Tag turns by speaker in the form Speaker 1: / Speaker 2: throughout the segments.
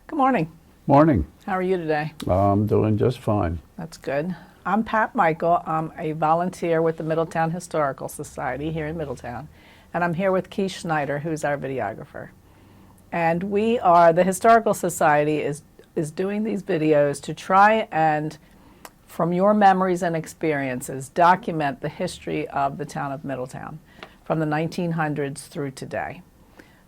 Speaker 1: Good morning.
Speaker 2: Morning.
Speaker 1: How are you today?
Speaker 2: I'm doing just fine.
Speaker 1: That's good. I'm Pat Michael. I'm a volunteer with the Middletown Historical Society here in Middletown. And I'm here with Keith Schneider, who's our videographer. And the Historical Society is doing these videos to try and, from your memories and experiences, document the history of the town of Middletown from the 1900s through today.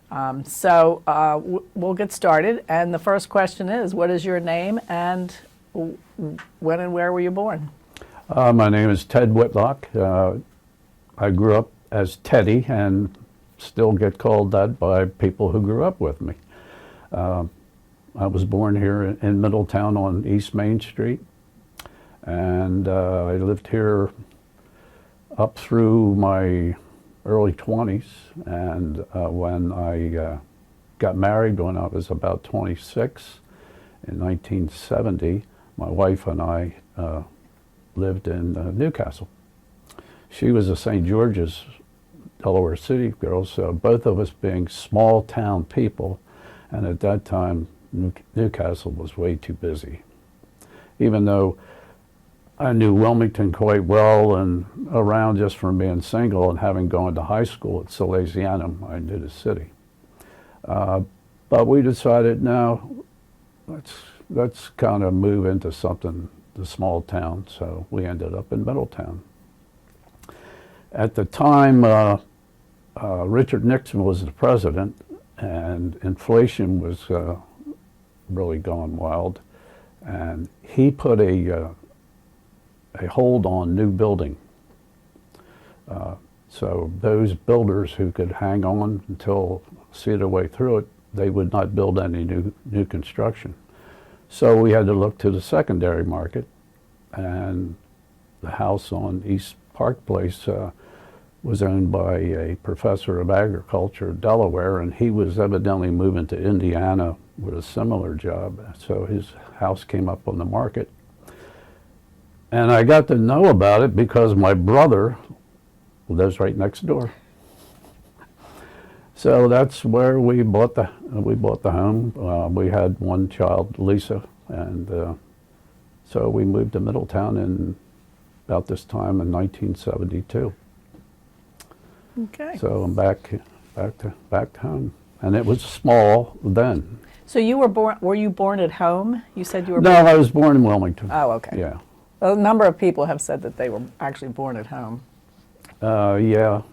Speaker 1: We'll get started, and the first question is, what is your name and when and where were you born?
Speaker 2: My name is Ted Whitlock. I grew up as Teddy and still get called that by people who grew up with me. I was born here in Middletown on East Main Street, and I lived here up through my early 20s, and when I got married when I was about 26 in 1970, my wife and I lived in Newcastle. She was a St. George's, Delaware City girl, so both of us being small town people, and at that time Newcastle was way too busy. Even though I knew Wilmington quite well and around just from being single and having gone to high school at Salesianum, I knew the city. But we decided, no, let's kind of move into something, the small town, so we ended up in Middletown. At the time, Richard Nixon was the president, and inflation was really going wild, and he put a hold on new building. So those builders who could hang on until see their way through it, they would not build any new construction. So we had to look to the secondary market, and the house on East Park Place was owned by a professor of agriculture in Delaware, and he was evidently moving to Indiana with a similar job. So his house came up on the market. And I got to know about it because my brother lives right next door. So that's where we bought the home. We had one child, Lisa, and so we moved to Middletown in about this time in 1972.
Speaker 1: Okay.
Speaker 2: So I'm back home, and it was small then.
Speaker 1: So you were you born at home? You said you were
Speaker 2: No,
Speaker 1: born?
Speaker 2: I was born in Wilmington.
Speaker 1: Oh, okay.
Speaker 2: Yeah.
Speaker 1: A number of people have said that they were actually born at home.
Speaker 2: Yeah,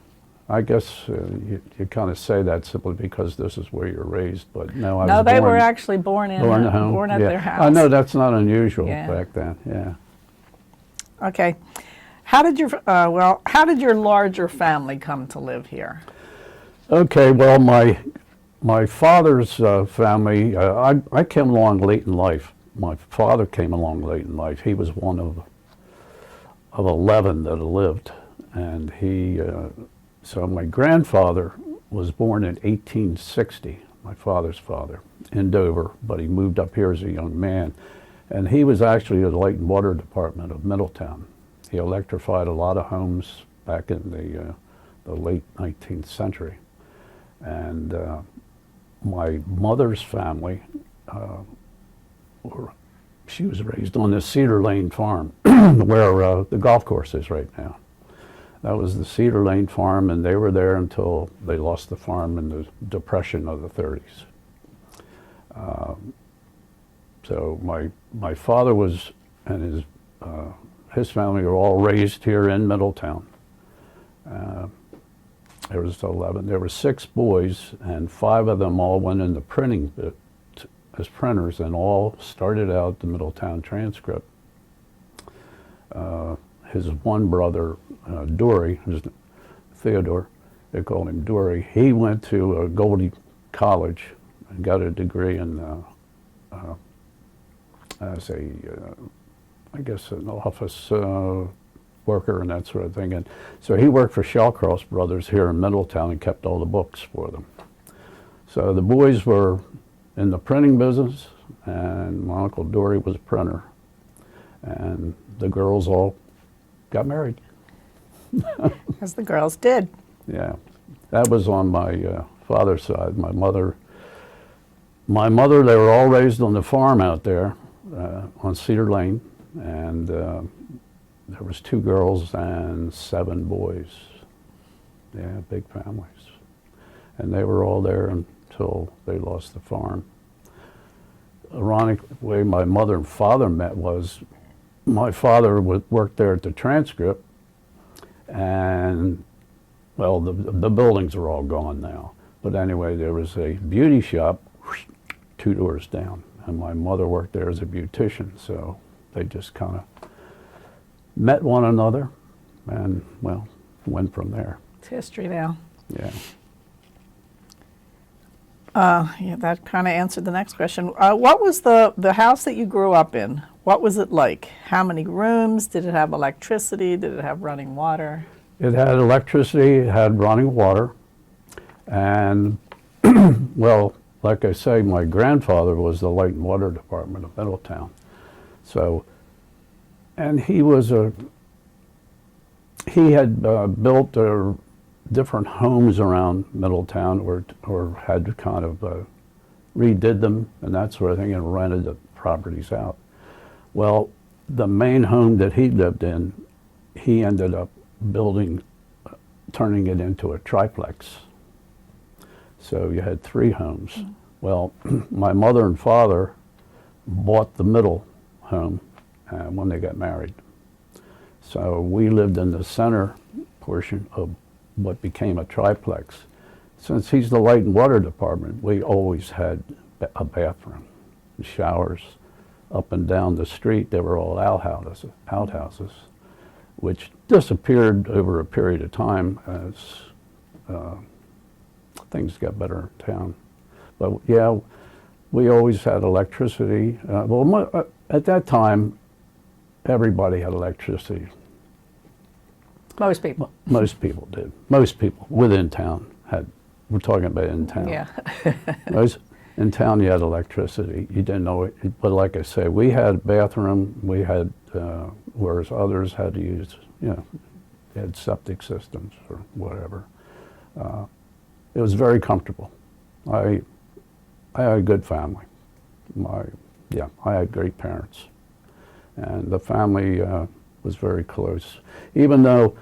Speaker 2: I guess you kind of say that simply because this is where you're raised, but no, I was
Speaker 1: No, they
Speaker 2: born,
Speaker 1: were actually born at
Speaker 2: yeah.
Speaker 1: their house.
Speaker 2: I know that's not unusual
Speaker 1: Yeah.
Speaker 2: back then, yeah.
Speaker 1: Okay. How did your larger family come to live here?
Speaker 2: Okay, well, my father's family, I came along late in life. My father came along late in life. He was one of 11 that lived, and so my grandfather was born in 1860, my father's father, in Dover, but he moved up here as a young man, and he was actually the Light and Water Department of Middletown. He electrified a lot of homes back in the late 19th century. And my mother's family, she was raised on the Cedar Lane farm where the golf course is right now. That was the Cedar Lane farm, and they were there until they lost the farm in the Depression of the 30s. So my father was, and his family were all raised here in Middletown. There was 11. There were 6 boys, and 5 of them all went into printing as printers, and all started out the Middletown Transcript. His one brother, Dory, Theodore, they called him Dory. He went to Goldie College and got a degree in as I guess an office worker and that sort of thing. And so he worked for Shellcross Brothers here in Middletown and kept all the books for them. So the boys were in the printing business, and my Uncle Dory was a printer. And the girls all got married.
Speaker 1: As the girls did.
Speaker 2: Yeah, that was on my father's side. My mother my mother, they were all raised on the farm out there on Cedar Lane, and there was 2 girls and 7 boys. Yeah, big families. And they were all there until they lost the farm. Ironic way my mother and father met was my father worked there at the Transcript, and well, the buildings are all gone now. But anyway, there was a beauty shop 2 doors down, and my mother worked there as a beautician, so they just kind of met one another, and well, went from there.
Speaker 1: It's history now.
Speaker 2: Yeah.
Speaker 1: Yeah, that kind of answered the next question. What was the house that you grew up in? What was it like? How many rooms? Did it have electricity? Did it have running water?
Speaker 2: It had electricity, it had running water, and well, like I say, my grandfather was the Light and Water Department of Middletown. So, and he had built different homes around Middletown, or had kind of redid them and that sort of thing, and rented the properties out. Well, the main home that he lived in, he ended up turning it into a triplex. So you had 3 homes. Mm-hmm. Well, my mother and father bought the middle home when they got married. So we lived in the center portion of what became a triplex. Since he's the Light and Water Department, we always had a bathroom, showers. Up and down the street, they were all outhouses, which disappeared over a period of time as things got better in town. But yeah, we always had electricity. At that time, everybody had electricity.
Speaker 1: Most people.
Speaker 2: Most people did. Most people within town had. We're talking about in town.
Speaker 1: Yeah.
Speaker 2: In town, you had electricity. You didn't know it, but like I say, we had a bathroom. We had, whereas others had to use, they had septic systems or whatever. It was very comfortable. I had a good family. I had great parents, and the family was very close. Even though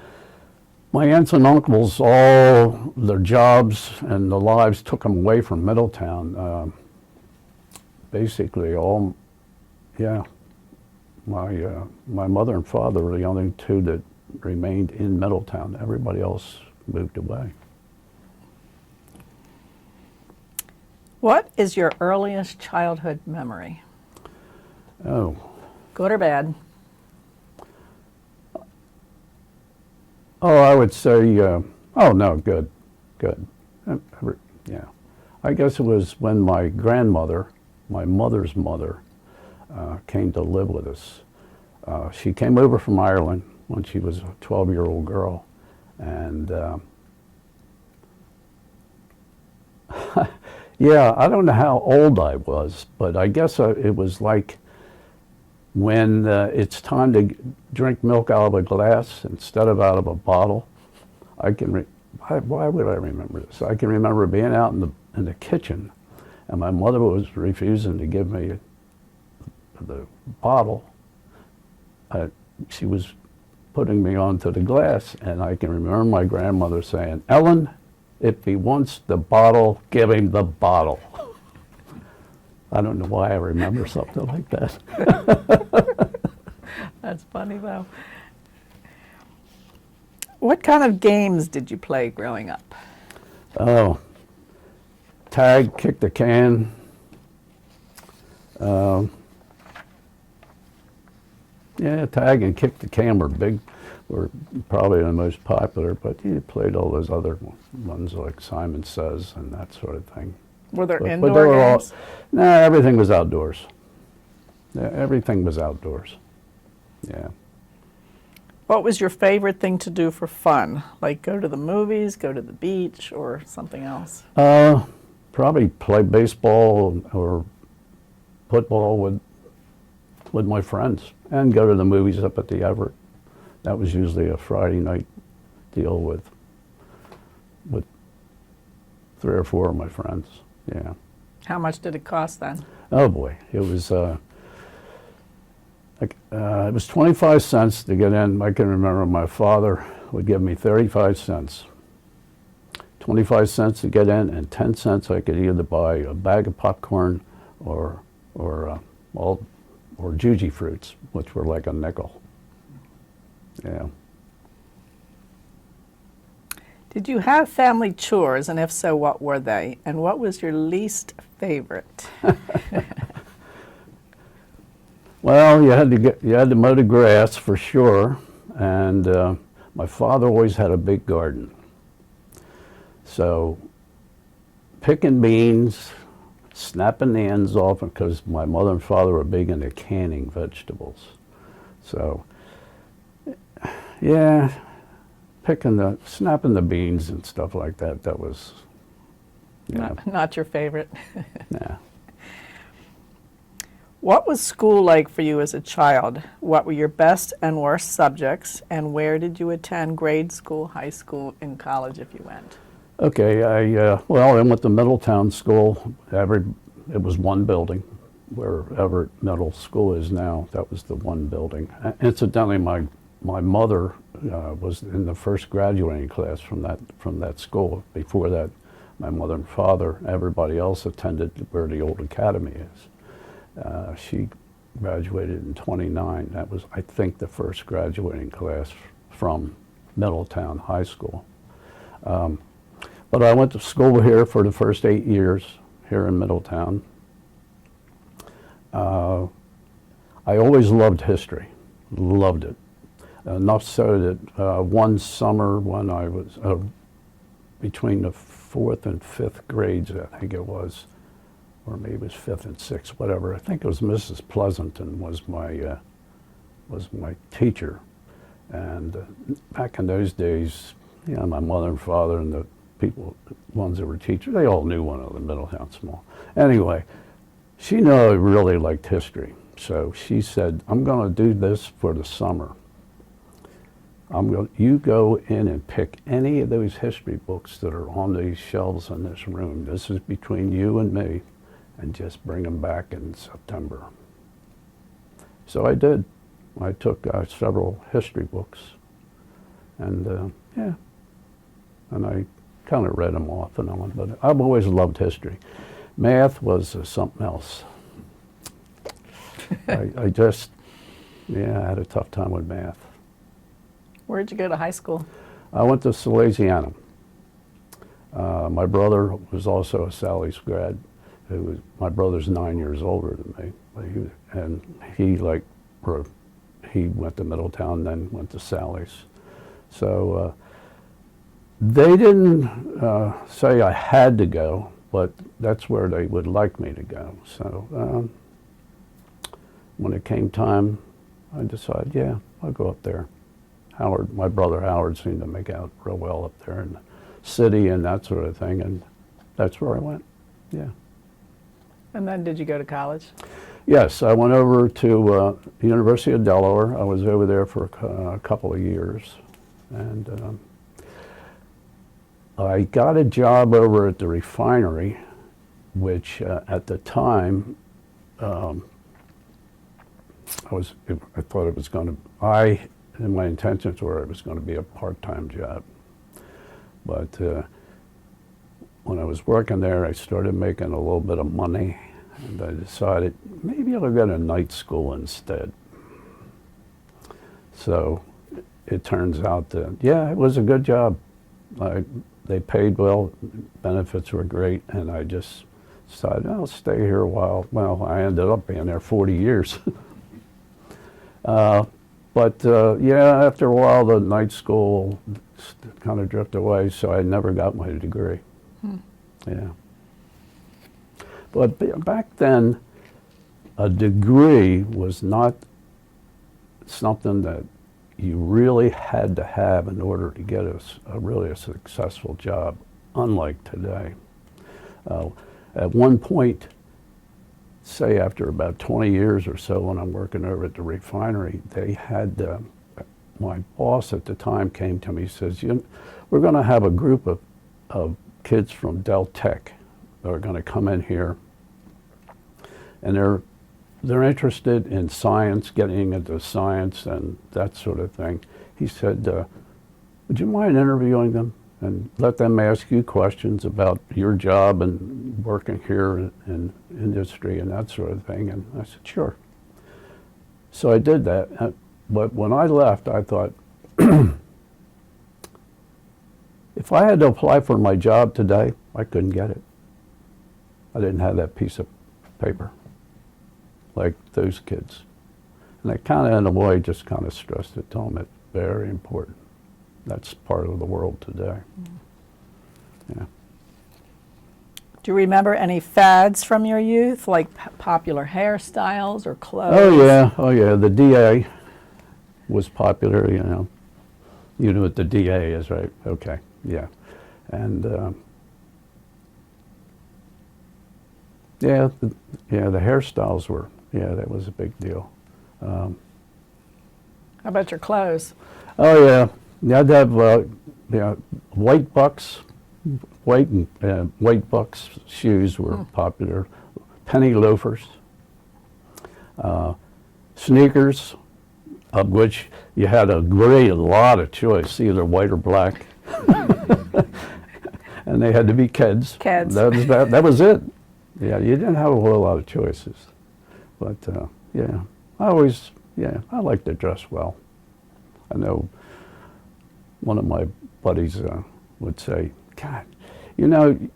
Speaker 2: my aunts and uncles, all their jobs and the lives took them away from Middletown. Basically, my mother and father were the only 2 that remained in Middletown. Everybody else moved away.
Speaker 1: What is your earliest childhood memory?
Speaker 2: Oh.
Speaker 1: Good or bad?
Speaker 2: Oh, I would say, good. Yeah. I guess it was when my grandmother, my mother's mother, came to live with us. She came over from Ireland when she was a 12-year-old girl, and yeah, I don't know how old I was, but I guess it was like when it's time to drink milk out of a glass instead of out of a bottle. Why would I remember this? I can remember being out in the kitchen, and my mother was refusing to give me the bottle. She was putting me onto the glass, and I can remember my grandmother saying, "Ellen, if he wants the bottle, give him the bottle." I don't know why I remember something like that.
Speaker 1: That's funny, though. What kind of games did you play growing up?
Speaker 2: Oh, tag, kick the can. Yeah, tag and kick the can were probably the most popular, but you played all those other ones like Simon Says and that sort of thing.
Speaker 1: Were there
Speaker 2: But
Speaker 1: indoor
Speaker 2: they were
Speaker 1: games?
Speaker 2: No, everything was outdoors. Yeah, everything was outdoors. Yeah.
Speaker 1: What was your favorite thing to do for fun? Like go to the movies, go to the beach, or something else?
Speaker 2: Probably play baseball or football with my friends, and go to the movies up at the Everett. That was usually a Friday night deal with 3 or 4 of my friends. Yeah.
Speaker 1: How much did it cost then?
Speaker 2: Oh boy, it was 25 cents to get in. I can remember my father would give me 35 cents. 25 cents to get in, and 10 cents I could either buy a bag of popcorn or Juji fruits, which were like a nickel. Yeah.
Speaker 1: Did you have family chores, and if so, what were they? And what was your least favorite?
Speaker 2: Well, you had to mow the grass for sure, and my father always had a big garden. So picking beans, snapping the ends off, because my mother and father were big into canning vegetables. So yeah, snapping the beans and stuff like that, that was, yeah.
Speaker 1: Not your favorite.
Speaker 2: Nah.
Speaker 1: What was school like for you as a child? What were your best and worst subjects? And where did you attend grade school, high school, and college if you went?
Speaker 2: Okay, I went to Middletown School. It was one building, where Everett Middle School is now. That was the one building. Incidentally, my mother was in the first graduating class from that school. Before that, my mother and father, everybody else attended where the old academy is. She graduated in '29. That was, I think, the first graduating class from Middletown High School. But I went to school here for the first 8 years here in Middletown. I always loved history, loved it. Enough so that one summer when I was between the 4th and 5th grades, I think it was, or maybe it was 5th and 6th, whatever. I think it was Mrs. Pleasanton was my teacher. And back in those days, you know, my mother and father and the ones that were teachers, they all knew one another, Middletown Small. Anyway, she knew I really liked history. So she said, I'm going to do this for the summer. You go in and pick any of those history books that are on these shelves in this room. This is between you and me, and just bring them back in September. So I did. I took several history books, and yeah, and I kind of read them off and on, but I've always loved history. Math was something else. I just, yeah, I had a tough time with math.
Speaker 1: Where'd you go to high school?
Speaker 2: I went to Salesianum. My brother was also a Sally's grad. My brother's 9 years older than me, he went to Middletown, then went to Sally's. So they didn't say I had to go, but that's where they would like me to go. So when it came time, I decided, yeah, I'll go up there. My brother Howard seemed to make out real well up there in the city and that sort of thing, and that's where I went, yeah.
Speaker 1: And then did you go to college?
Speaker 2: Yes, I went over to the University of Delaware. I was over there for a couple of years, and I got a job over at the refinery, which at the time, I thought it was going to, and my intentions were it was going to be a part-time job. But when I was working there, I started making a little bit of money, and I decided maybe I'll go to night school instead. So it turns out that, yeah, it was a good job. They paid well, benefits were great, and I just decided I'll stay here a while. Well, I ended up being there 40 years. But yeah, after a while, the night school kind of drifted away, so I never got my degree. Yeah. But back then, a degree was not something that you really had to have in order to get a really successful job, unlike today. At one point, say after about 20 years or so when I'm working over at the refinery, they had, my boss at the time came to me and says, we're going to have a group of kids from Del Tech that are going to come in here and they're interested in science, getting into science and that sort of thing. He said, would you mind interviewing them and let them ask you questions about your job and working here in industry and that sort of thing? And I said, sure. So I did that. But when I left, I thought, if I had to apply for my job today, I couldn't get it. I didn't have that piece of paper like those kids. And I kind of, in a way, just kind of stressed it to them. It's very important. That's part of the world today. Yeah.
Speaker 1: Do you remember any fads from your youth, like popular hairstyles or clothes?
Speaker 2: Oh yeah. The DA was popular. You know what the DA is, right? Okay, yeah, and the hairstyles were, that was a big deal.
Speaker 1: How about your clothes?
Speaker 2: Oh yeah, I'd have white bucks. White bucks shoes were popular. Penny loafers, sneakers, of which you had a lot of choice, either white or black, and they had to be Keds.
Speaker 1: Keds.
Speaker 2: That was it. Yeah, you didn't have a whole lot of choices, but I like to dress well. I know one of my buddies would say, God, you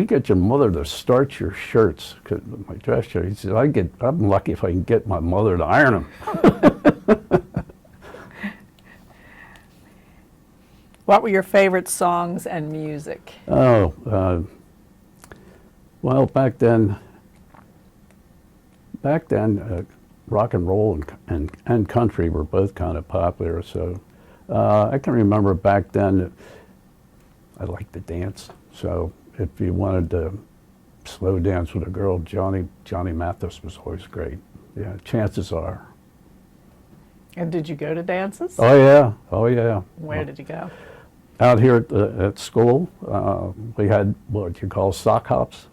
Speaker 2: get your mother to starch your shirts, 'cause my dress shirt. He said, I'm lucky if I can get my mother to iron them.
Speaker 1: What were your favorite songs and music?
Speaker 2: Well, back then, rock and roll and country were both kind of popular. So I can remember back then, I liked to dance. So if you wanted to slow dance with a girl, Johnny Mathis was always great. Yeah, chances are.
Speaker 1: And did you go to dances?
Speaker 2: Oh yeah.
Speaker 1: Where did you go?
Speaker 2: Out here at school, we had what you call sock hops.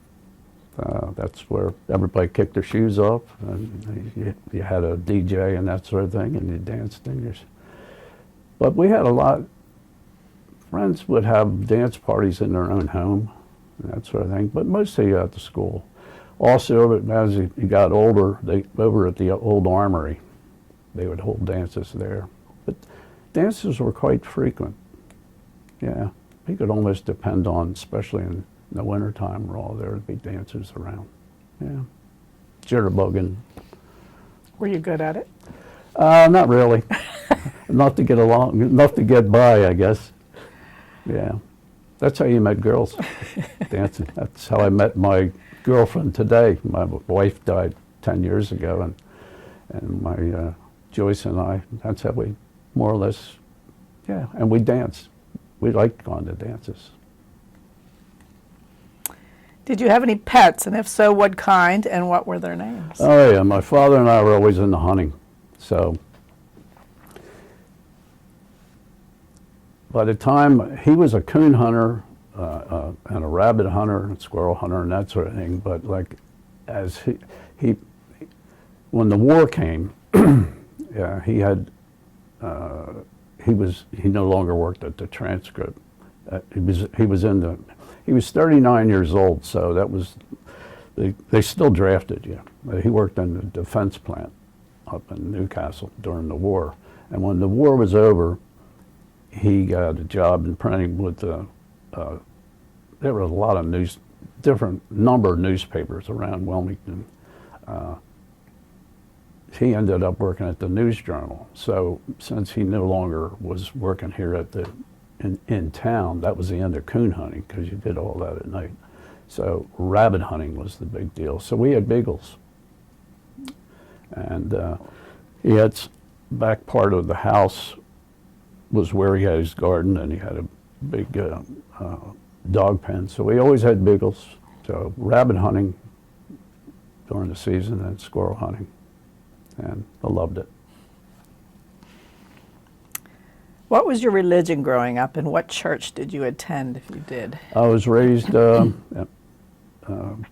Speaker 2: That's where everybody kicked their shoes off, and you had a DJ and that sort of thing, and you danced in yours. But we had a lot. Friends would have dance parties in their own home, and that sort of thing. But mostly at the school. Also, as you got older, over at the old armory, they would hold dances there. But dances were quite frequent. Yeah, you could almost depend on, especially in the wintertime, where all there would be dancers around. Yeah, jitterbugging.
Speaker 1: Were you good at it?
Speaker 2: Not really. Enough to get along, enough to get by, I guess. Yeah, that's how you met girls, dancing. That's how I met my girlfriend today. My wife died 10 years ago, and my Joyce and I, that's how we more or less, and we danced. We liked going to dances.
Speaker 1: Did you have any pets, and if so, what kind, and what were their names?
Speaker 2: Oh yeah, my father and I were always into hunting. So by the time he was a coon hunter and a rabbit hunter and squirrel hunter and that sort of thing, but like as he when the war came, he had he no longer worked at the transcript. He was 39 years old, so that was, they still drafted you. He worked in the defense plant up in Newcastle during the war. And when the war was over, he got a job in printing with there were a lot of different number of newspapers around Wilmington. He ended up working at the News Journal. So since he no longer was working here at in town, that was the end of coon hunting, because you did all that at night. So rabbit hunting was the big deal. So we had beagles. And he had back part of the house was where he had his garden, and he had a big dog pen. So we always had beagles. So rabbit hunting during the season and squirrel hunting. And I loved it.
Speaker 1: What was your religion growing up, and what church did you attend if you did?
Speaker 2: I was raised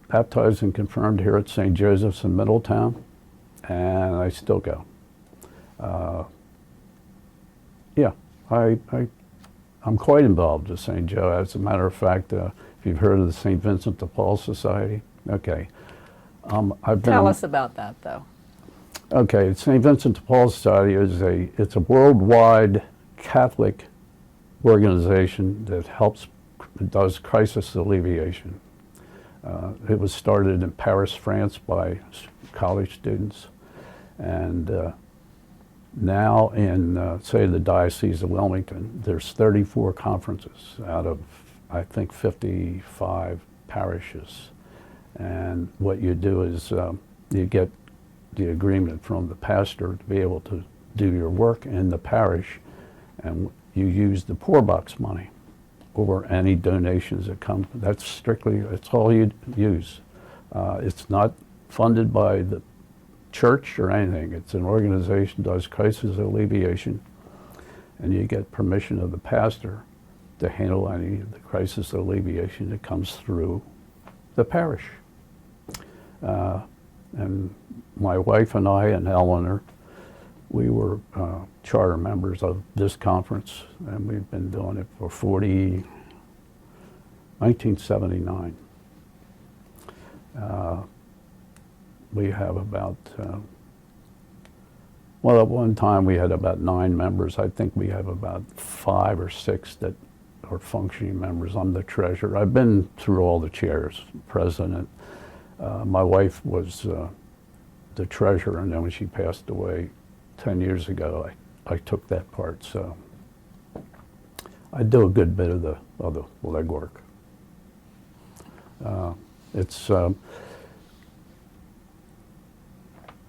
Speaker 2: baptized and confirmed here at St. Joseph's in Middletown, and I still go. Yeah, I'm quite involved with St. Joe. As a matter of fact, if you've heard of the St. Vincent de Paul Society, okay.
Speaker 1: Tell us about that, though.
Speaker 2: Okay, St. Vincent de Paul Society it's a worldwide Catholic organization that does crisis alleviation. It was started in Paris, France by college students, and now in, say, the Diocese of Wilmington, there's 34 conferences out of, I think, 55 parishes. And what you do is you get the agreement from the pastor to be able to do your work in the parish, and you use the poor box money or any donations that come. That's strictly, it's all you use. It's not funded by the church or anything. It's an organization that does crisis alleviation, and you get permission of the pastor to handle any of the crisis alleviation that comes through the parish. And my wife and I and Eleanor, we were charter members of this conference, and we've been doing it for 1979. We have about, well, at one time we had about 9 members. I think we have about 5 or 6 that are functioning members. I'm the treasurer. I've been through all the chairs, president. My wife was the treasurer, and then when she passed away 10 years ago, I took that part. So I do a good bit of the legwork.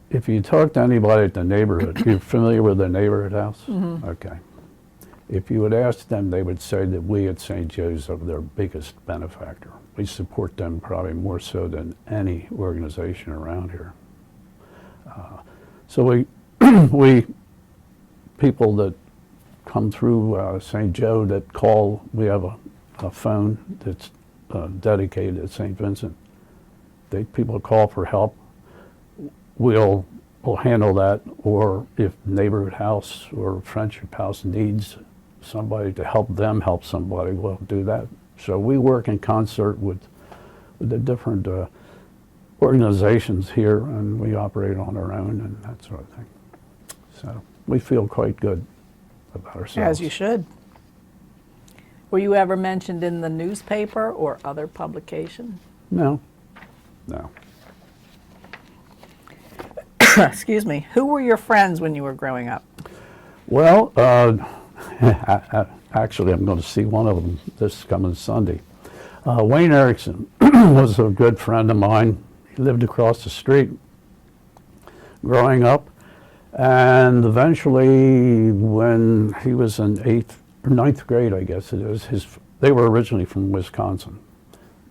Speaker 2: If you talk to anybody at the neighborhood, you're familiar with the neighborhood house? Mm-hmm. Okay. If you would ask them, they would say that we at St. Joe's are their biggest benefactor. We support them probably more so than any organization around here. So we people that come through St. Joe that call, we have a phone that's dedicated to St. Vincent. People call for help. We'll handle that, or if neighborhood house or friendship house needs somebody to help them help somebody, we'll do that. So we work in concert with the different organizations here, and we operate on our own and that sort of thing. So we feel quite good about ourselves.
Speaker 1: As you should. Were you ever mentioned in the newspaper or other publication?
Speaker 2: No.
Speaker 1: Excuse me. Who were your friends when you were growing up?
Speaker 2: Well, actually, I'm going to see one of them this coming Sunday. Wayne Erickson was a good friend of mine. He lived across the street growing up, and eventually, when he was in 8th or 9th grade, I guess it is, they were originally from Wisconsin.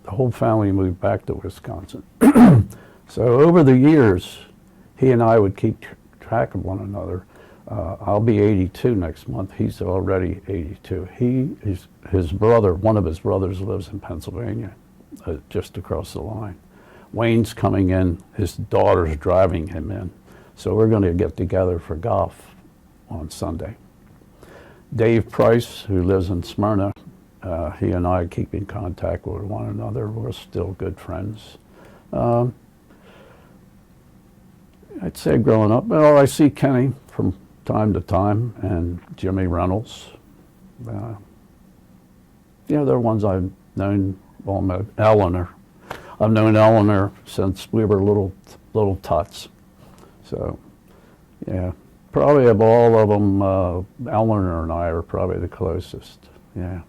Speaker 2: The whole family moved back to Wisconsin. So over the years, he and I would keep track of one another. I'll be 82 next month. He's already 82. His brother, one of his brothers lives in Pennsylvania, just across the line. Wayne's coming in, his daughter's driving him in. So we're going to get together for golf on Sunday. Dave Price, who lives in Smyrna, he and I keep in contact with one another. We're still good friends. I'd say growing up, well, I see Kenny from time to time, and Jimmy Reynolds. They're ones I've known. Well, Eleanor. I've known Eleanor since we were little tots. So, yeah, probably of all of them, Eleanor and I are probably the closest. Yeah,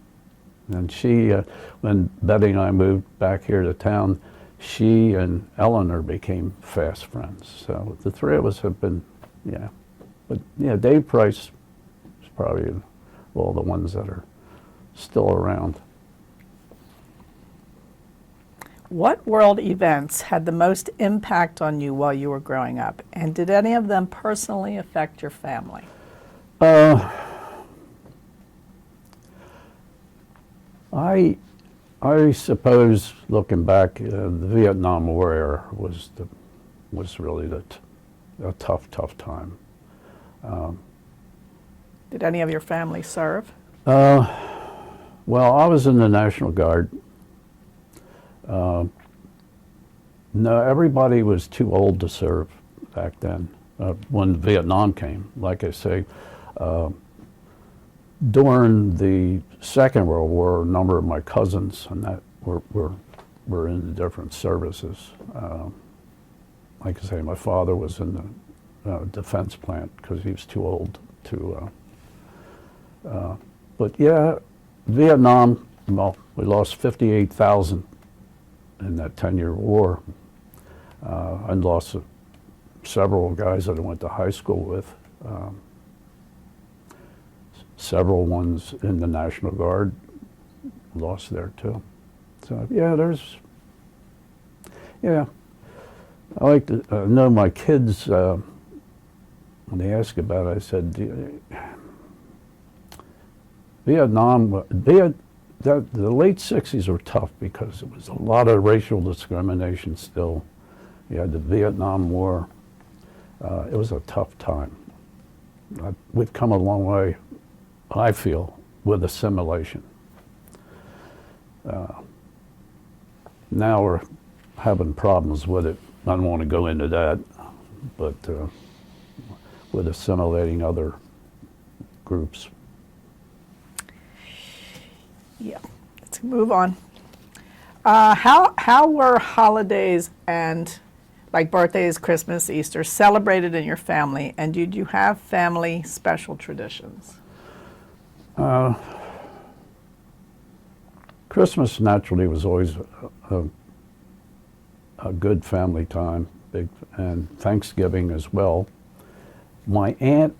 Speaker 2: and she, when Betty and I moved back here to town, she and Eleanor became fast friends. So the three of us have been, yeah. But yeah, Dave Price is probably all the ones that are still around.
Speaker 1: What world events had the most impact on you while you were growing up? And did any of them personally affect your family?
Speaker 2: I suppose, looking back, the Vietnam War era was really a tough time.
Speaker 1: Did any of your family serve?
Speaker 2: Well, I was in the National Guard. No, everybody was too old to serve back then when Vietnam came. Like I say, during the Second World War, a number of my cousins and that were in the different services. Like I say, my father was in the defense plant because he was too old to. But yeah, Vietnam. Well, we lost 58,000 in that 10-year war. I lost several guys that I went to high school with. Several ones in the National Guard lost there too. So yeah, I like to know my kids, when they ask about it, I said, the late 60s were tough because it was a lot of racial discrimination still. You had the Vietnam War. It was a tough time. We've come a long way, I feel, with assimilation. Now we're having problems with it. I don't want to go into that, but with assimilating other groups.
Speaker 1: Yeah, let's move on. How were holidays and like birthdays, Christmas, Easter celebrated in your family, and did you have family special traditions?
Speaker 2: Christmas naturally was always a good family time, and Thanksgiving as well. My aunt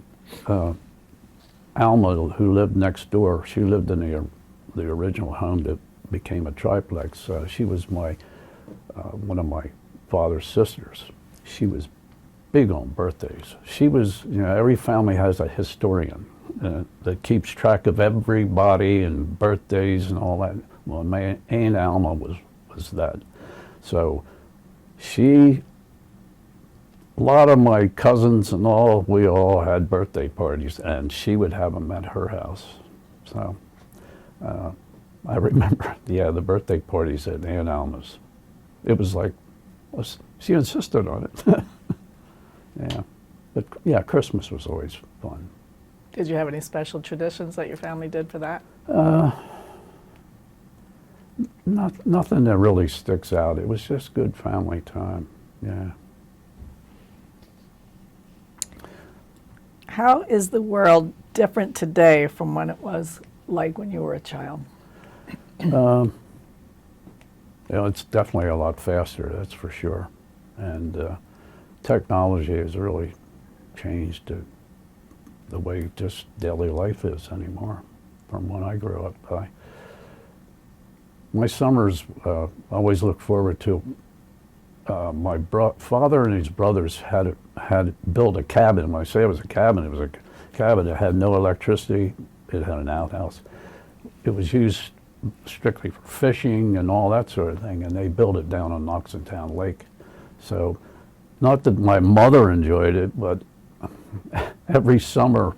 Speaker 2: Alma, who lived next door, she lived in the original home that became a triplex. She was one of my father's sisters. She was big on birthdays. She was, every family has a historian that keeps track of everybody and birthdays and all that. Well, my Aunt Alma was that. So a lot of my cousins and all, we all had birthday parties, and she would have them at her house. So I remember, the birthday parties at Aunt Alma's. It was like, she insisted on it. Yeah, but yeah, Christmas was always fun.
Speaker 1: Did you have any special traditions that your family did for that?
Speaker 2: Nothing that really sticks out. It was just good family time, yeah.
Speaker 1: How is the world different today from when it was like when you were a child?
Speaker 2: It's definitely a lot faster, that's for sure. And technology has really changed the way just daily life is anymore from when I grew up. My summers, I always look forward to. My father and his brothers had built a cabin. When I say it was a cabin that had no electricity. It had an outhouse. It was used strictly for fishing and all that sort of thing, and they built it down on Knoxontown Lake. So, not that my mother enjoyed it, but every summer,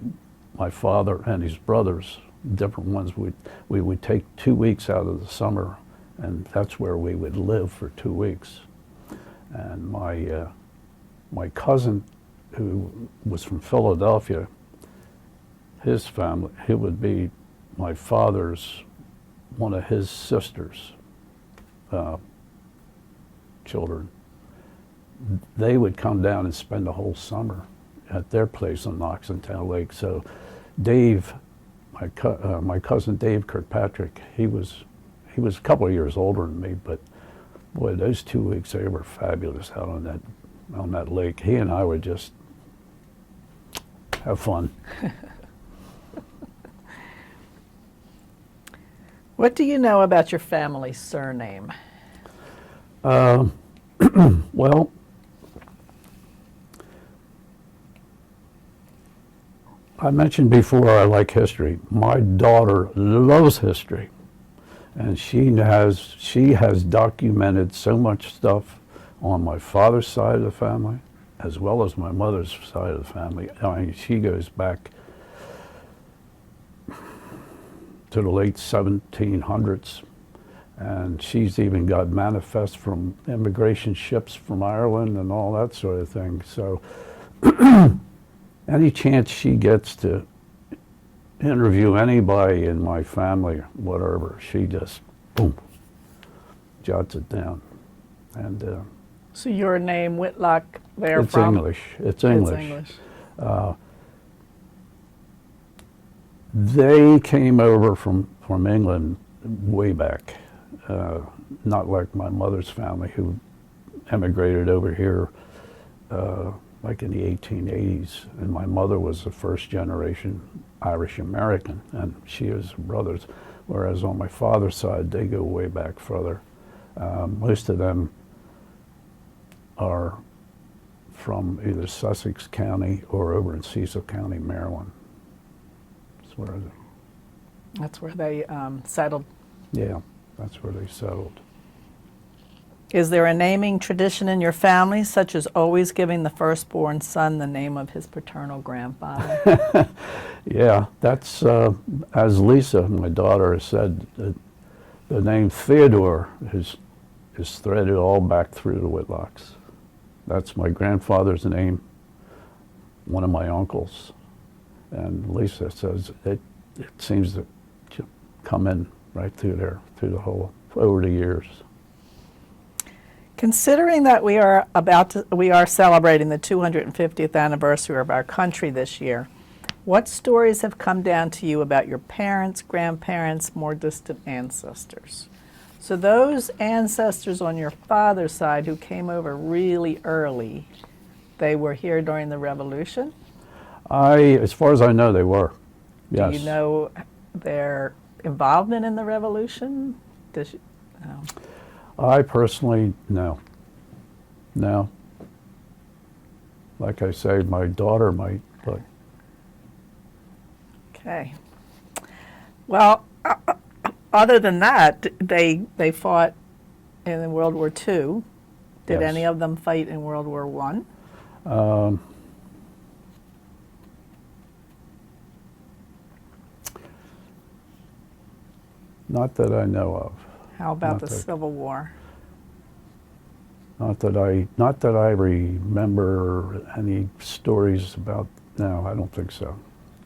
Speaker 2: my father and his brothers, different ones, we would take 2 weeks out of the summer, and that's where we would live for 2 weeks. And my cousin, who was from Philadelphia, his family, it would be my father's, one of his sisters' children. They would come down and spend the whole summer at their place on Knoxontown Lake. So Dave, my cousin Dave Kirkpatrick, he was a couple of years older than me, but boy, those 2 weeks, they were fabulous out on that lake. He and I would just have fun.
Speaker 1: What do you know about your family's surname?
Speaker 2: Well, I mentioned before I like history. My daughter loves history, And she has documented so much stuff on my father's side of the family, as well as my mother's side of the family. I mean, she goes back to the late 1700s, and she's even got manifests from immigration ships from Ireland and all that sort of thing. So any chance she gets to interview anybody in my family, whatever, she just, boom, jots it down. And
Speaker 1: So your name, Whitlock, they're
Speaker 2: it's
Speaker 1: from?
Speaker 2: English. It's English.
Speaker 1: It's English.
Speaker 2: They came over from England way back, not like my mother's family who emigrated over here like in the 1880s. And my mother was the first generation Irish American, and she has brothers, whereas on my father's side, they go way back further. Most of them are from either Sussex County or over in Cecil County, Maryland.
Speaker 1: That's where they settled.
Speaker 2: Yeah, that's where they settled.
Speaker 1: Is there a naming tradition in your family, such as always giving the firstborn son the name of his paternal grandfather?
Speaker 2: Yeah, that's, as Lisa, my daughter, has said, the name Theodore is threaded all back through the Whitlocks. That's my grandfather's name, one of my uncles. And Lisa says it seems to come in right through there, through the whole, over the years.
Speaker 1: Considering that we are celebrating the 250th anniversary of our country this year, what stories have come down to you about your parents, grandparents, more distant ancestors? So those ancestors on your father's side who came over really early, they were here during the Revolution?
Speaker 2: As far as I know, they were. Yes.
Speaker 1: Do you know their involvement in the Revolution? No.
Speaker 2: I personally, no. No. Like I say, my daughter might, but.
Speaker 1: Okay. Well, other than that, they fought in World War II. Did
Speaker 2: Yes.
Speaker 1: any of them fight in World War I?
Speaker 2: Not that I know of.
Speaker 1: How about
Speaker 2: Not
Speaker 1: the
Speaker 2: that-
Speaker 1: Civil War?
Speaker 2: Not that I remember any stories about. No, I don't think so.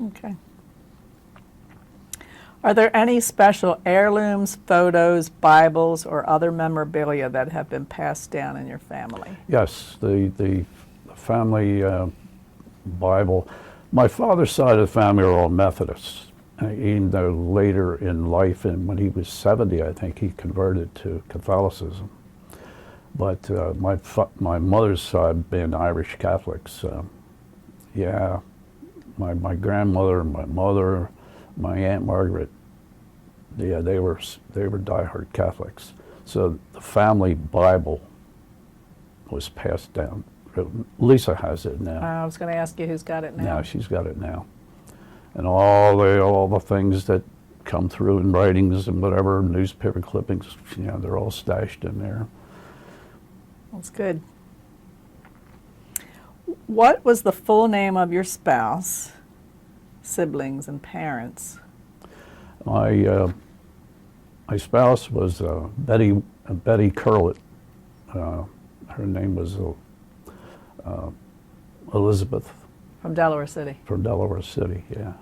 Speaker 1: Okay. Are there any special heirlooms, photos, Bibles, or other memorabilia that have been passed down in your family?
Speaker 2: Yes, the family Bible. My father's side of the family are all Methodists. Even though later in life, and when he was 70, I think he converted to Catholicism. But my mother's side being Irish Catholics, yeah, my grandmother, my mother, my Aunt Margaret, yeah, they were diehard Catholics. So the family Bible was passed down. Lisa has it now.
Speaker 1: I was going to ask you who's got it now.
Speaker 2: Now she's got it now. And all the things that come through in writings and whatever, newspaper clippings, you know, they're all stashed in there.
Speaker 1: That's good. What was the full name of your spouse, siblings, and parents?
Speaker 2: My spouse was Betty Curlett. Her name was Elizabeth.
Speaker 1: From Delaware City.
Speaker 2: From Delaware City, yeah.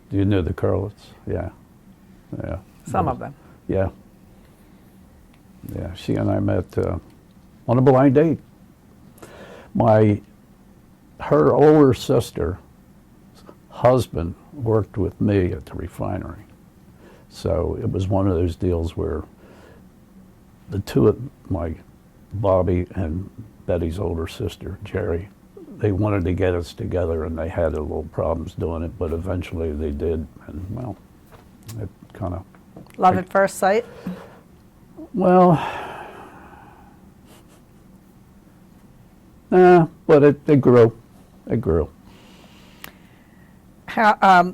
Speaker 2: Do you know the Curletts? Yeah. Yeah.
Speaker 1: Some of them.
Speaker 2: Yeah. Yeah, she and I met on a blind date. Her older sister's husband worked with me at the refinery. So it was one of those deals where the two of Bobby and Betty's older sister, Jerry, they wanted to get us together, and they had a little problems doing it, but eventually they did, and well, it kind of...
Speaker 1: Love at first sight?
Speaker 2: Well, but it grew. It grew.
Speaker 1: How,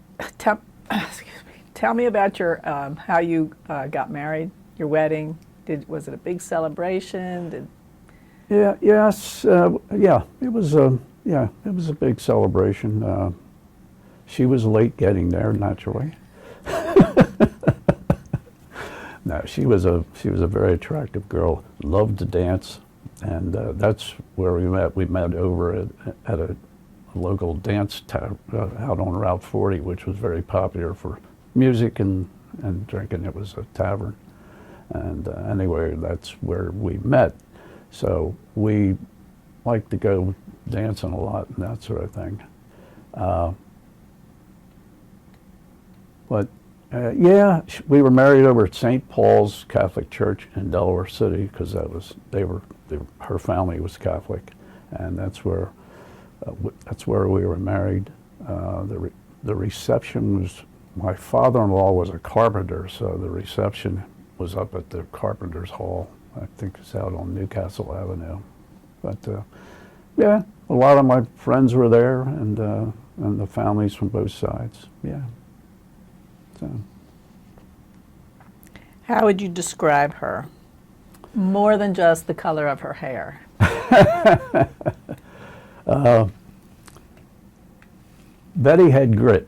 Speaker 1: excuse me. Tell me about your how you got married, your wedding. Was it a big celebration?
Speaker 2: Yeah, it was a big celebration. She was late getting there, naturally. No, she was a very attractive girl. Loved to dance, and that's where we met. We met over at a local dance out on Route 40, which was very popular for music and drinking. It was a tavern, and anyway, that's where we met. So we liked to go dancing a lot and that sort of thing. We were married over at St. Paul's Catholic Church in Delaware City because her family was Catholic, and that's where we were married. The reception was, my father-in-law was a carpenter, so the reception was up at the Carpenter's Hall. I think it's out on Newcastle Avenue. But yeah, a lot of my friends were there, and the families from both sides. Yeah. So.
Speaker 1: How would you describe her? More than just the color of her hair.
Speaker 2: Betty had grit.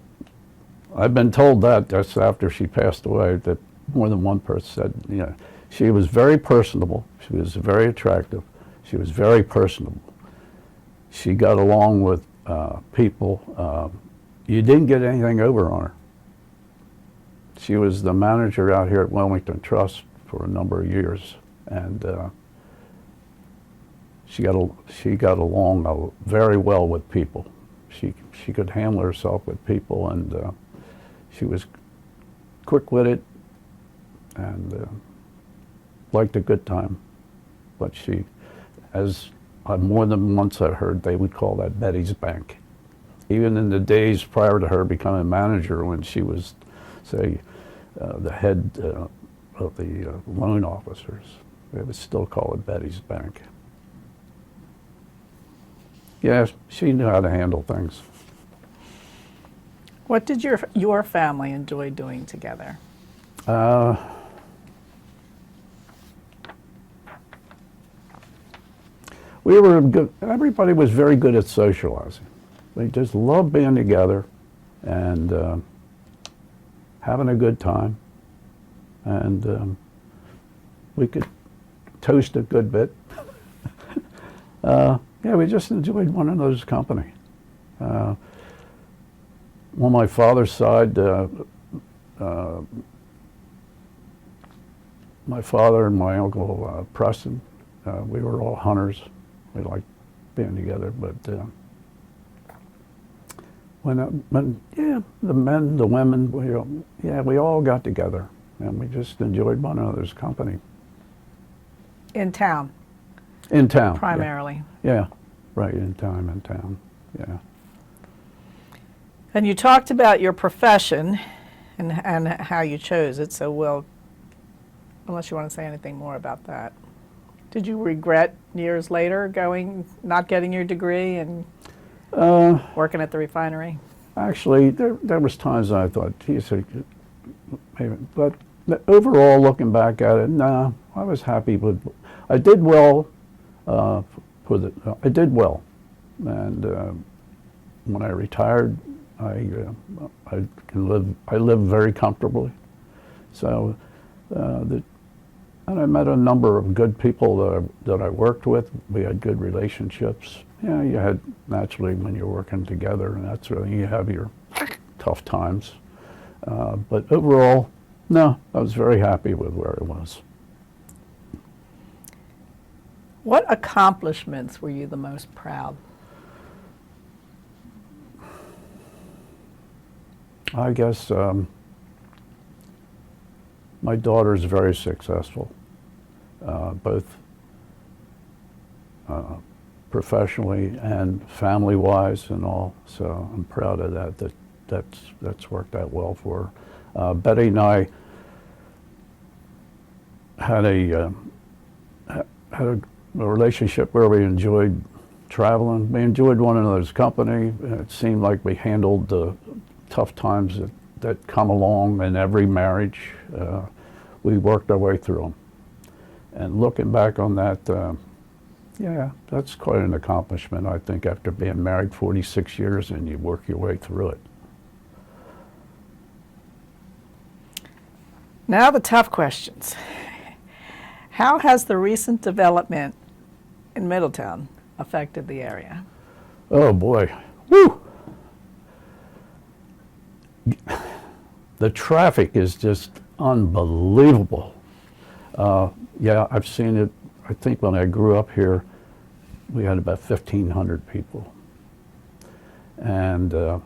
Speaker 2: I've been told that just after she passed away, that more than one person said, she was very personable. She was very attractive. She was very personable. She got along with people. You didn't get anything over on her. She was the manager out here at Wilmington Trust for a number of years, and she got along very well with people. She could handle herself with people, and she was quick-witted and liked a good time. But she, as more than once I heard, they would call that Betty's Bank. Even in the days prior to her becoming manager, when she was, say, the head of the loan officers, they would still call it Betty's Bank. Yeah, she knew how to handle things.
Speaker 1: What did your family enjoy doing together?
Speaker 2: We were good. Everybody was very good at socializing. They just loved being together and having a good time. And we could toast a good bit. Yeah, we just enjoyed one another's company. On my father's side, my father and my uncle Preston, we were all hunters. We liked being together, but the men, the women, we all got together, and we just enjoyed one another's company.
Speaker 1: In town?
Speaker 2: In town.
Speaker 1: Primarily.
Speaker 2: Yeah, right, in town, yeah.
Speaker 1: And you talked about your profession and how you chose it, so unless you want to say anything more about that. Did you regret years later not getting your degree and working at the refinery? Actually,
Speaker 2: there was times I thought, geez, maybe, but overall, looking back at it, no, I was happy with. I did well. I did well, and when I retired, I lived very comfortably. So, and I met a number of good people that I worked with. We had good relationships. Yeah, you had, naturally, when you're working together, and that's really, you have your tough times. But overall, no, I was very happy with where I was.
Speaker 1: What accomplishments were you the most proud?
Speaker 2: I guess my daughter's very successful, both professionally and family-wise and all. So I'm proud of that. That's worked out well for her. Betty and I had a relationship where we enjoyed traveling. We enjoyed one another's company. It seemed like we handled the tough times that come along in every marriage. We worked our way through them. And looking back on that, yeah, that's quite an accomplishment, I think, after being married 46 years and you work your way through it.
Speaker 1: Now the tough questions. How has the recent development in Middletown affected the area?
Speaker 2: Oh boy, woo! The traffic is just unbelievable. Yeah, I've seen it. I think when I grew up here, we had about 1,500 people. And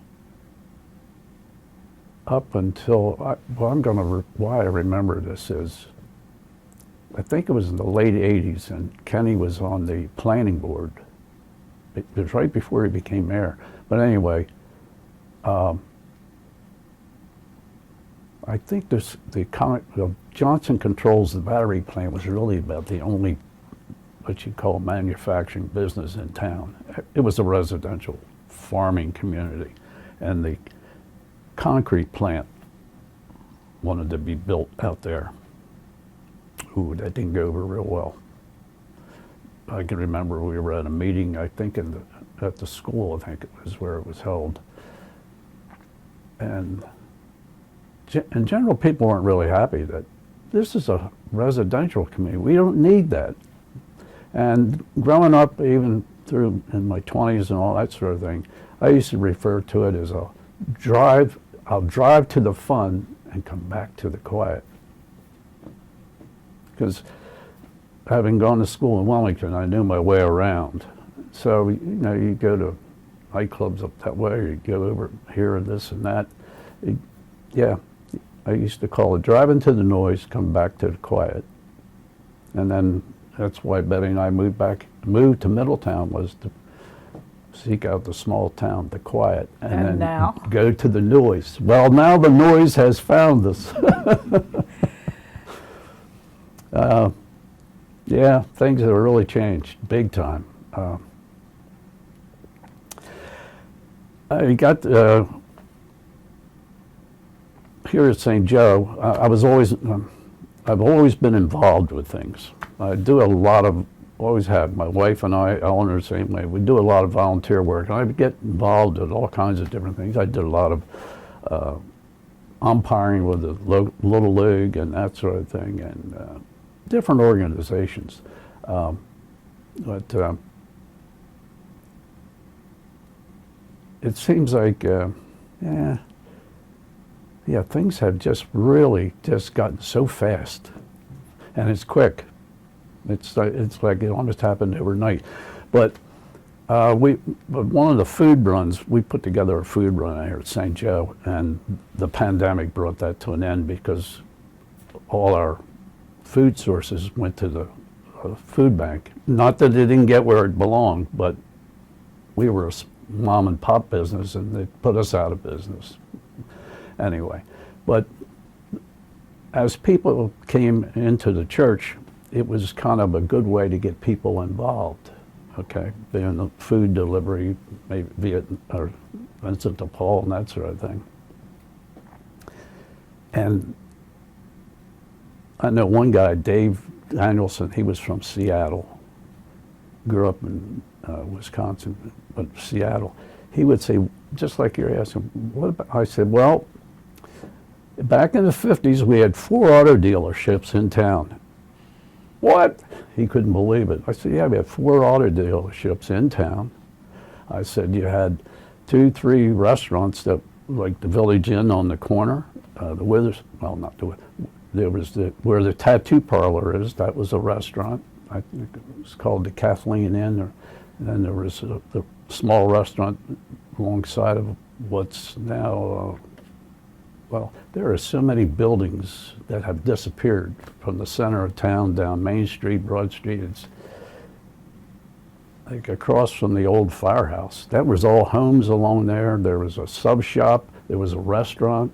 Speaker 2: up until, why I remember this is, I think it was in the late 80s, and Kenny was on the planning board. It was right before he became mayor. But anyway, I think Johnson Controls, the battery plant, was really about the only, what you call, manufacturing business in town. It was a residential farming community. And the concrete plant wanted to be built out there. Ooh, that didn't go over real well. I can remember we were at a meeting, I think at the school, I think it was where it was held. And in general, people weren't really happy that this is a residential community. We don't need that. And growing up, even through in my 20s and all that sort of thing, I used to refer to it as I'll drive to the fun and come back to the quiet. Because having gone to school in Wellington, I knew my way around. So, you know, you go to nightclubs up that way, or you go over here and this and that. Yeah, I used to call it driving to the noise, come back to the quiet. And then that's why Betty and I moved to Middletown, was to seek out the small town, the quiet, and then
Speaker 1: now?
Speaker 2: go to the noise. Well, now the noise has found us. Yeah, things have really changed big time. I got here at St. Joe. I've always been involved with things. I do a lot of, always have. My wife and I, Ellen, are the same way. We do a lot of volunteer work, and I get involved in all kinds of different things. I did a lot of umpiring with the Little League and that sort of thing, and different organizations. But it seems like, yeah, things have just really just gotten so fast, and it's quick. It's like it almost happened overnight. But one of the food runs, we put together a food run out here at St. Joe, and the pandemic brought that to an end because all our food sources went to the food bank. Not that it didn't get where it belonged, but we were a mom and pop business, and they put us out of business. Anyway, but as people came into the church, it was kind of a good way to get people involved, okay? Being the food delivery, maybe via or Vincent de Paul and that sort of thing. And I know one guy, Dave Danielson, he was from Seattle, grew up in Wisconsin, but Seattle. He would say, just like you're asking, what about? I said, well, back in the 50s, we had 4 auto dealerships in town. What? He couldn't believe it. I said, yeah, we had 4 auto dealerships in town. I said, you had 2, 3 restaurants that, like the Village Inn on the corner, the Withers, well, not the, there was where the tattoo parlor is, that was a restaurant. I think it was called the Kathleen Inn, and then there was the small restaurant alongside of what's now, well, there are so many buildings that have disappeared from the center of town down Main Street, Broad Street. It's like across from the old firehouse. That was all homes along there. There was a sub shop. There was a restaurant.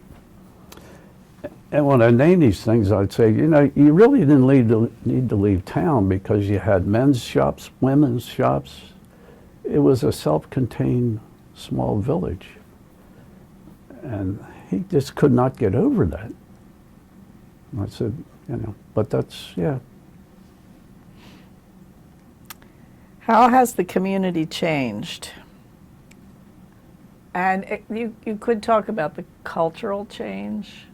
Speaker 2: And when I name these things, I'd say, you know, you really didn't need to leave town, because you had men's shops, women's shops. It was a self-contained small village. And he just could not get over that. And I said, but that's, yeah.
Speaker 1: How has the community changed? And you could talk about the cultural change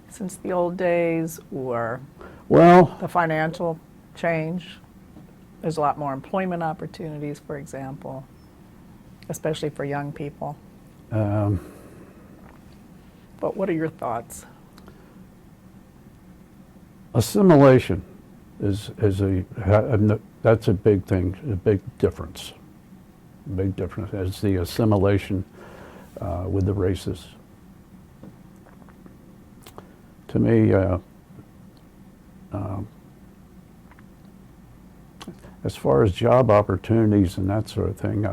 Speaker 1: since the old days, or
Speaker 2: Well,
Speaker 1: the financial change. There's a lot more employment opportunities, for example, especially for young people. But what are your thoughts?
Speaker 2: assimilation is that's a big thing, a big difference. A big difference is the assimilation with the races. To me, as far as job opportunities and that sort of thing,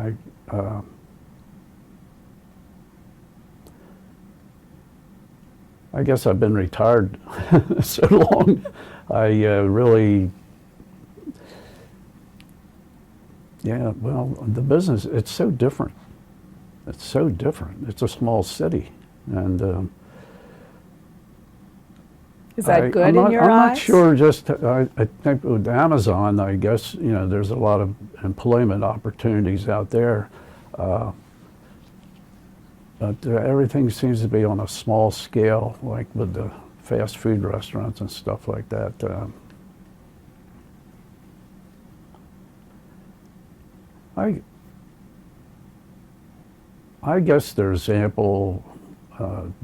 Speaker 2: I guess I've been retired so long. I really, yeah, well, the business, it's so different. It's so different. It's a small city. And
Speaker 1: Is that good
Speaker 2: I'm
Speaker 1: in
Speaker 2: not,
Speaker 1: your
Speaker 2: I'm
Speaker 1: eyes?
Speaker 2: not sure, I think with Amazon, I guess, there's a lot of employment opportunities out there. But everything seems to be on a small scale, like with the fast food restaurants and stuff like that. I guess there's ample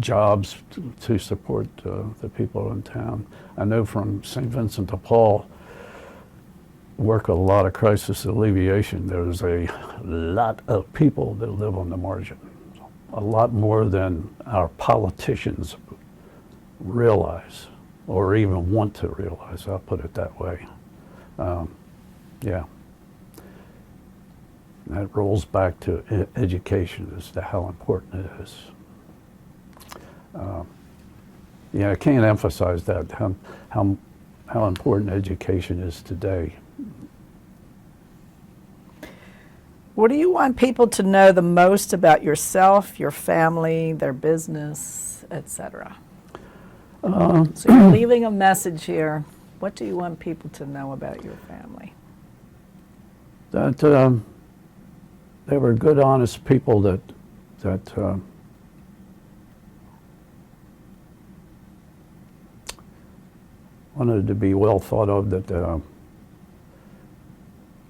Speaker 2: jobs to support the people in town. I know from St. Vincent de Paul, work with a lot of crisis alleviation. There's a lot of people that live on the margin. A lot more than our politicians realize, or even want to realize. I'll put it that way. Yeah. And that rolls back to education as to how important it is. Yeah, I can't emphasize that, how important education is today.
Speaker 1: What do you want people to know the most about yourself, your family, their business, etc.? So you're leaving a message here. What do you want people to know about your family?
Speaker 2: That they were good, honest people that wanted to be well thought of, that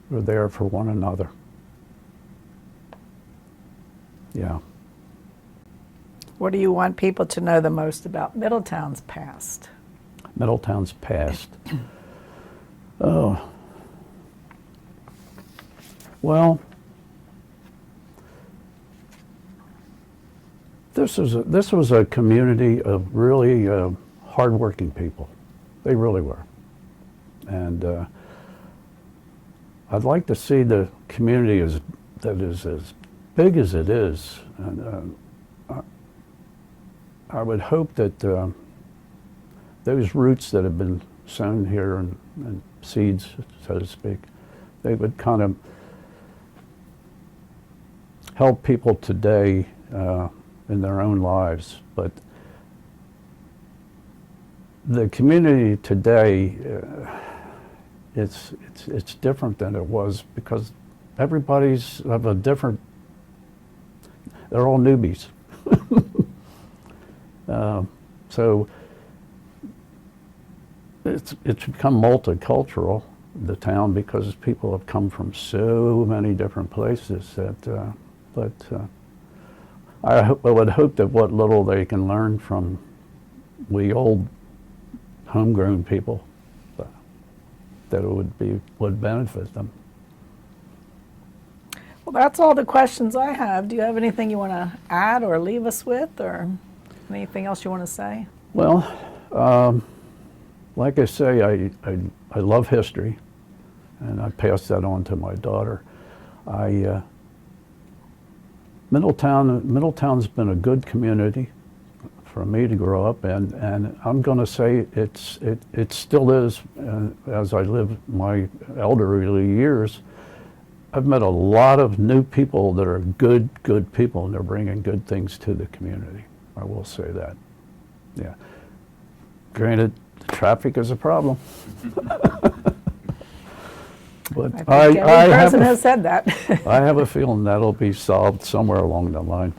Speaker 2: were there for one another. Yeah.
Speaker 1: What do you want people to know the most about Middletown's past?
Speaker 2: Middletown's past. Oh. Well, this was a community of really hardworking people. They really were. And I'd like to see the community that is as big as it is. And I would hope that those roots that have been sown here and seeds, so to speak, they would kind of help people today in their own lives. But the community today, it's different than it was, because everybody's of a different, they're all newbies. So it's become multicultural, the town, because people have come from so many different places that, I would hope that what little they can learn from we old homegrown people, that it would benefit them.
Speaker 1: Well, that's all the questions I have. Do you have anything you want to add or leave us with, or anything else you want to say?
Speaker 2: Well, like I say, I love history, and I pass that on to my daughter. Middletown's been a good community for me to grow up in, and I'm going to say it still is. As I live my elderly years, I've met a lot of new people that are good people, and they're bringing good things to the community. I will say that. Yeah. Granted, the traffic is a problem. But
Speaker 1: I think every
Speaker 2: have
Speaker 1: person
Speaker 2: a-
Speaker 1: has said that.
Speaker 2: I have a feeling that'll be solved somewhere along the line.